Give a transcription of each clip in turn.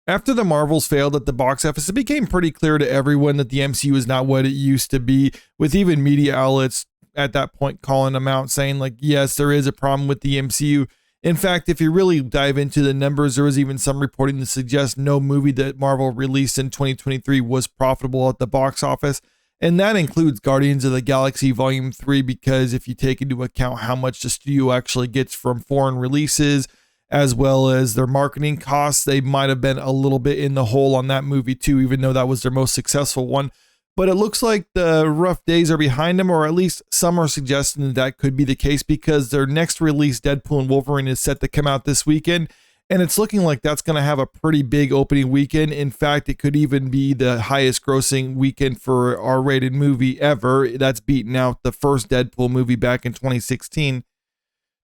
After the Marvels failed at the box office, it became pretty clear to everyone that the MCU is not what it used to be, with even media outlets at that point calling them out, saying like, yes, there is a problem with the MCU. In fact, if you really dive into the numbers, there was even some reporting to suggest no movie that Marvel released in 2023 was profitable at the box office. And that includes Guardians of the Galaxy Volume 3, because if you take into account how much the studio actually gets from foreign releases, as well as their marketing costs, they might have been a little bit in the hole on that movie too, even though that was their most successful one. But it looks like the rough days are behind them, or at least some are suggesting that could be the case, because their next release, Deadpool and Wolverine, is set to come out this weekend. And it's looking like that's going to have a pretty big opening weekend. In fact, it could even be the highest grossing weekend for an R-rated movie ever. That's beaten out the first Deadpool movie back in 2016.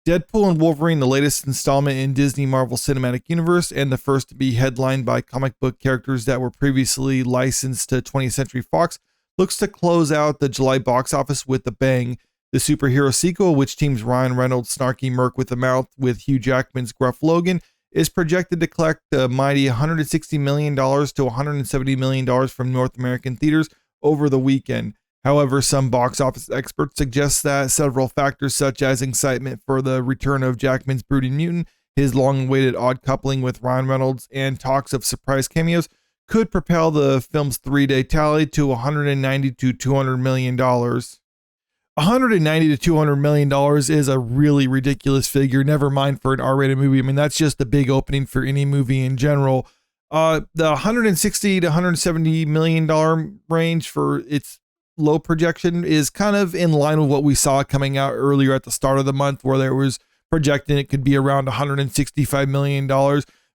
Deadpool and Wolverine, the latest installment in Disney Marvel Cinematic Universe, and the first to be headlined by comic book characters that were previously licensed to 20th Century Fox, looks to close out the July box office with a bang. The superhero sequel, which teams Ryan Reynolds' snarky Merc with a mouth with Hugh Jackman's gruff Logan, is projected to collect a mighty $160 million to $170 million from North American theaters over the weekend. However, some box office experts suggest that several factors, such as excitement for the return of Jackman's brooding mutant, his long-awaited odd coupling with Ryan Reynolds, and talks of surprise cameos, could propel the film's 3-day tally to $190 to $200 million. $190 to $200 million is a really ridiculous figure, never mind for an R-rated movie. I mean, that's just the big opening for any movie in general. The $160 to $170 million range for its low projection is kind of in line with what we saw coming out earlier at the start of the month, where there was projecting it could be around $165 million.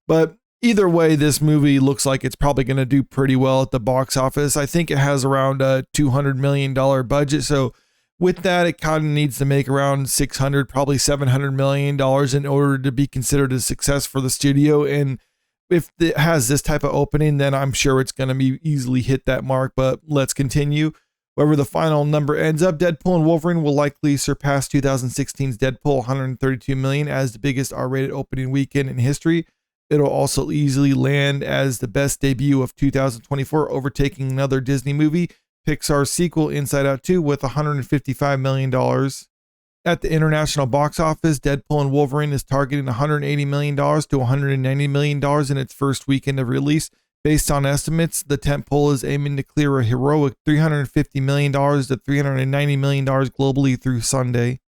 But either way, this movie looks like it's probably going to do pretty well at the box office. I think it has around a $200 million budget. So with that, it kind of needs to make around $600, probably $700 million in order to be considered a success for the studio. And if it has this type of opening, then I'm sure it's going to be easily hit that mark. But let's continue. Wherever the final number ends up, Deadpool and Wolverine will likely surpass 2016's Deadpool, $132 million, as the biggest R-rated opening weekend in history. It'll also easily land as the best debut of 2024, overtaking another Disney movie, Pixar's sequel Inside Out 2, with $155 million. At the international box office, Deadpool and Wolverine is targeting $180 million to $190 million in its first weekend of release. Based on estimates, the tentpole is aiming to clear a heroic $350 million to $390 million globally through Sunday.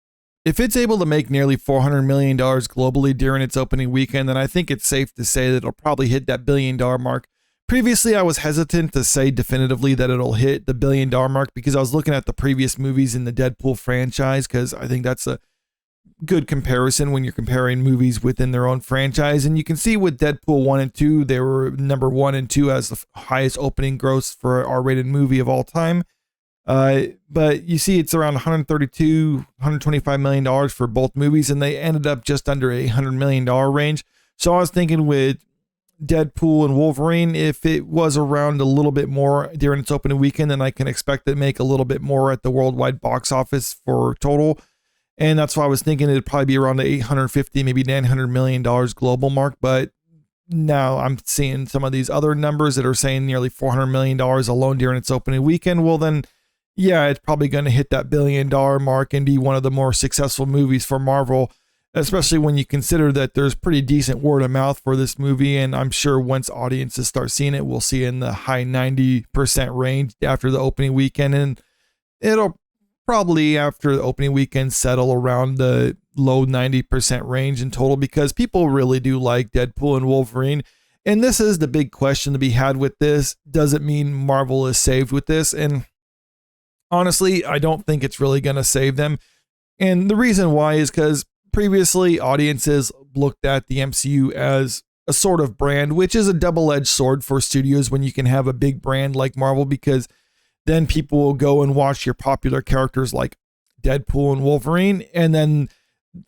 If it's able to make nearly $400 million globally during its opening weekend, then I think it's safe to say that it'll probably hit that $1 billion mark. Previously, I was hesitant to say definitively that it'll hit the $1 billion mark because I was looking at the previous movies in the Deadpool franchise, because I think that's a good comparison when you're comparing movies within their own franchise. And you can see with Deadpool 1 and 2, they were number 1 and 2 as the highest opening gross for an R-rated movie of all time. But you see it's around $125 million for both movies, and they ended up just under $100 million range. So I was thinking with Deadpool and Wolverine, if it was around a little bit more during its opening weekend, then I can expect it to make a little bit more at the worldwide box office for total. And that's why I was thinking it'd probably be around the $850, maybe $900 million global mark. But now I'm seeing some of these other numbers that are saying nearly $400 million alone during its opening weekend. Well, then, yeah, it's probably going to hit that $1 billion mark and be one of the more successful movies for Marvel, especially when you consider that there's pretty decent word of mouth for this movie. And I'm sure once audiences start seeing it, we'll see in the high 90% range after the opening weekend. And it'll probably after the opening weekend settle around the low 90% range in total, because people really do like Deadpool and Wolverine. And this is the big question to be had with this. Does it mean Marvel is saved with this? And honestly, I don't think it's really going to save them. And the reason why is because previously audiences looked at the MCU as a sort of brand, which is a double-edged sword for studios when you can have a big brand like Marvel, because then people will go and watch your popular characters like Deadpool and Wolverine. And then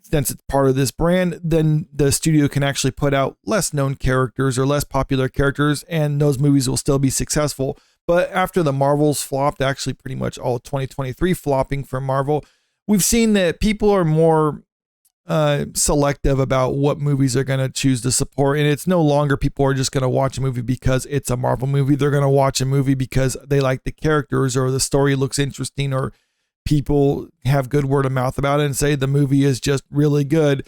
since it's part of this brand, then the studio can actually put out less known characters or less popular characters, and those movies will still be successful. But after the Marvels flopped, actually pretty much all 2023 flopping for Marvel, we've seen that people are more selective about what movies they're going to choose to support. And it's no longer people are just going to watch a movie because it's a Marvel movie. They're going to watch a movie because they like the characters or the story looks interesting or people have good word of mouth about it and say the movie is just really good.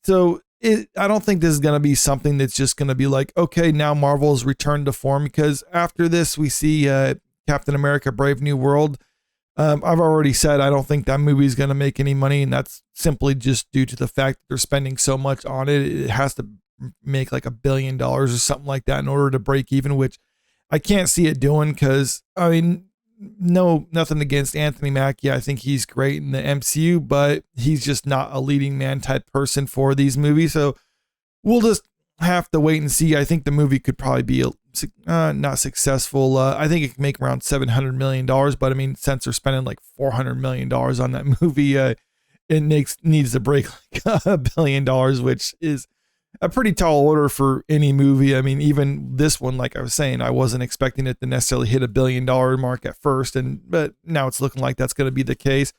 So I don't think this is going to be something that's just going to be like, okay, now Marvel's returned to form, because after this we see Captain America Brave New World. I've already said I don't think that movie is going to make any money, and that's simply just due to the fact that they're spending so much on it. It has to make like $1 billion or something like that in order to break even, which I can't see it doing, because, I mean, nothing against Anthony Mackie. I think he's great in the MCU, but he's just not a leading man type person for these movies. So we'll just have to wait and see. I think the movie could probably be not successful. I think it can make around $700 million, but I mean, since they're spending like $400 million on that movie, it needs to break like $1 billion, which is a pretty tall order for any movie. I mean, even this one, like I was saying, I wasn't expecting it to necessarily hit $1 billion mark at first, but now it's looking like that's going to be the case.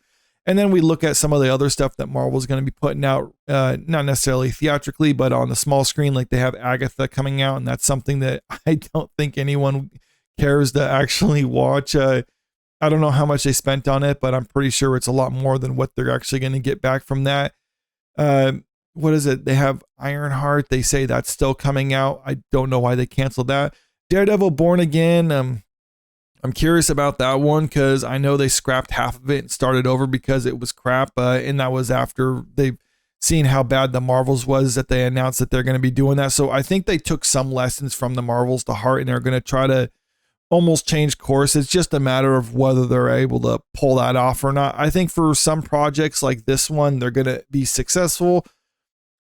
And then we look at some of the other stuff that Marvel's going to be putting out, not necessarily theatrically, but on the small screen. Like they have Agatha coming out, and that's something that I don't think anyone cares to actually watch. I don't know how much they spent on it, but I'm pretty sure it's a lot more than what they're actually going to get back from that. What is it? They have Ironheart. They say that's still coming out. I don't know why they canceled that. Daredevil Born Again. I'm curious about that one, because I know they scrapped half of it and started over because it was crap. And that was after they've seen how bad the Marvels was that they announced that they're going to be doing that. So I think they took some lessons from the Marvels to heart, and they're going to try to almost change course. It's just a matter of whether they're able to pull that off or not. I think for some projects like this one, they're going to be successful.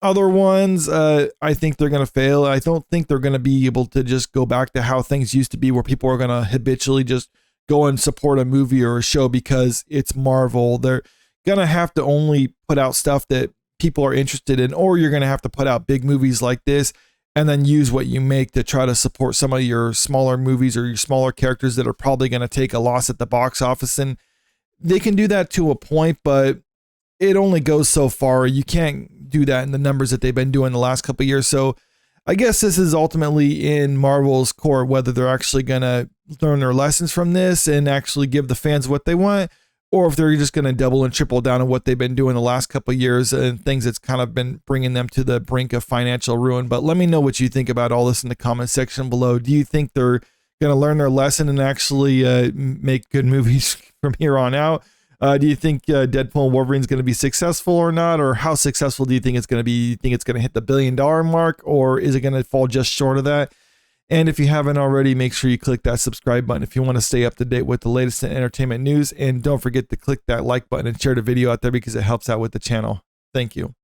Other ones, I think they're going to fail. I don't think they're going to be able to just go back to how things used to be, where people are going to habitually just go and support a movie or a show because it's Marvel. They're going to have to only put out stuff that people are interested in, or you're going to have to put out big movies like this and then use what you make to try to support some of your smaller movies or your smaller characters that are probably going to take a loss at the box office. And they can do that to a point, but it only goes so far. You can't do that in the numbers that they've been doing the last couple of years. So I guess this is ultimately in Marvel's core, whether they're actually going to learn their lessons from this and actually give the fans what they want, or if they're just going to double and triple down on what they've been doing the last couple of years and things that's kind of been bringing them to the brink of financial ruin. But let me know what you think about all this in the comment section below. Do you think they're going to learn their lesson and actually make good movies from here on out? Do you think Deadpool Wolverine is going to be successful or not? Or how successful do you think it's going to be? You think it's going to hit the $1 billion mark, or is it going to fall just short of that? And if you haven't already, make sure you click that subscribe button if you want to stay up to date with the latest in entertainment news. And don't forget to click that like button and share the video out there, because it helps out with the channel. Thank you.